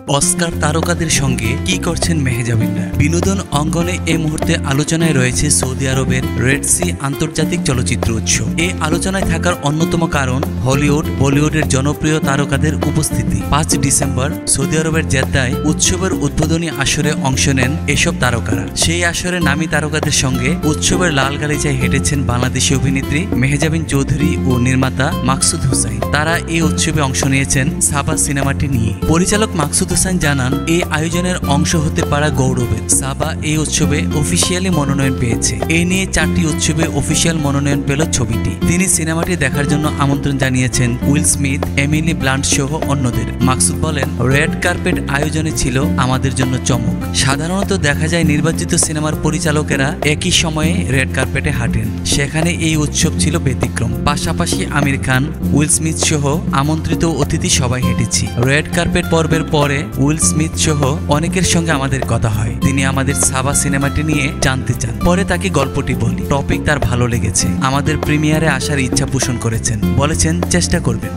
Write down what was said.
Oscar তারকাদের সঙ্গে কি করছেন মেহজাবিনরা? বিনোদন অঙ্গনে এই মুহূর্তে আলোচনায় রয়েছে সৌদি আরবের রেড সি আন্তর্জাতিক চলচ্চিত্র উৎসব। এই আলোচনায় থাকার অন্যতম কারণ হলিউড, বলিউডের জনপ্রিয় তারকাদের উপস্থিতি। 5 ডিসেম্বর সৌদি আরবের জেদ্দায় উৎসবের উদ্বোধনী আসরে অংশ নেন এসব তারকারা। সেই আসরে নামী তারকাদের সঙ্গে উৎসবের লাল গালিচায় হেঁটেছেন বাংলাদেশি অভিনেত্রী মেহজাবিন চৌধুরী ও নির্মাতা মাকসুদ হুসাইন। তারা এই উৎসবে অংশ নিয়েছেন সাবা সিনেমাটি নিয়ে। পরিচালক মাকসুদ হুসাইন জানান, এই আয়োজনের অংশ হতে পারা গৌরবের। সাবা এই উৎসবে অফিসিয়ালি মনোনয়ন পেয়েছে। এই নিয়ে 4টি উৎসবে অফিসিয়াল মনোনয়ন পেল ছবিটি। তিনি সিনেমাটি দেখার জন্য আমন্ত্রণ জানিয়েছেন উইল স্মিথ, এমিলি ব্লান্ট সহ অন্যদের। মাকসুদ বলেন, রেড কার্পেট আয়োজনে ছিল আমাদের জন্য চমক। সাধারণত দেখা যায় নির্বাচিত সিনেমার পরিচালকেরা একই সময়ে রেড কার্পেটে হাঁটেন, সেখানে এই উৎসব ছিল ব্যতিক্রম। পাশাপাশি আমির খান, উইল স্মিথ সহ আমন্ত্রিত অতিথি সবাই হেঁটেছি। রেড কার্পেট পর্বের পরে উইল স্মিথ সহ অনেকের সঙ্গে আমাদের কথা হয়। তিনি আমাদের সাবা সিনেমাটি নিয়ে জানতে চান। পরে তাকে গল্পটি বলি। টপিক তার ভালো লেগেছে। আমাদের প্রিমিয়ারে আসার ইচ্ছা পোষণ করেছেন, বলেছেন চেষ্টা করবেন।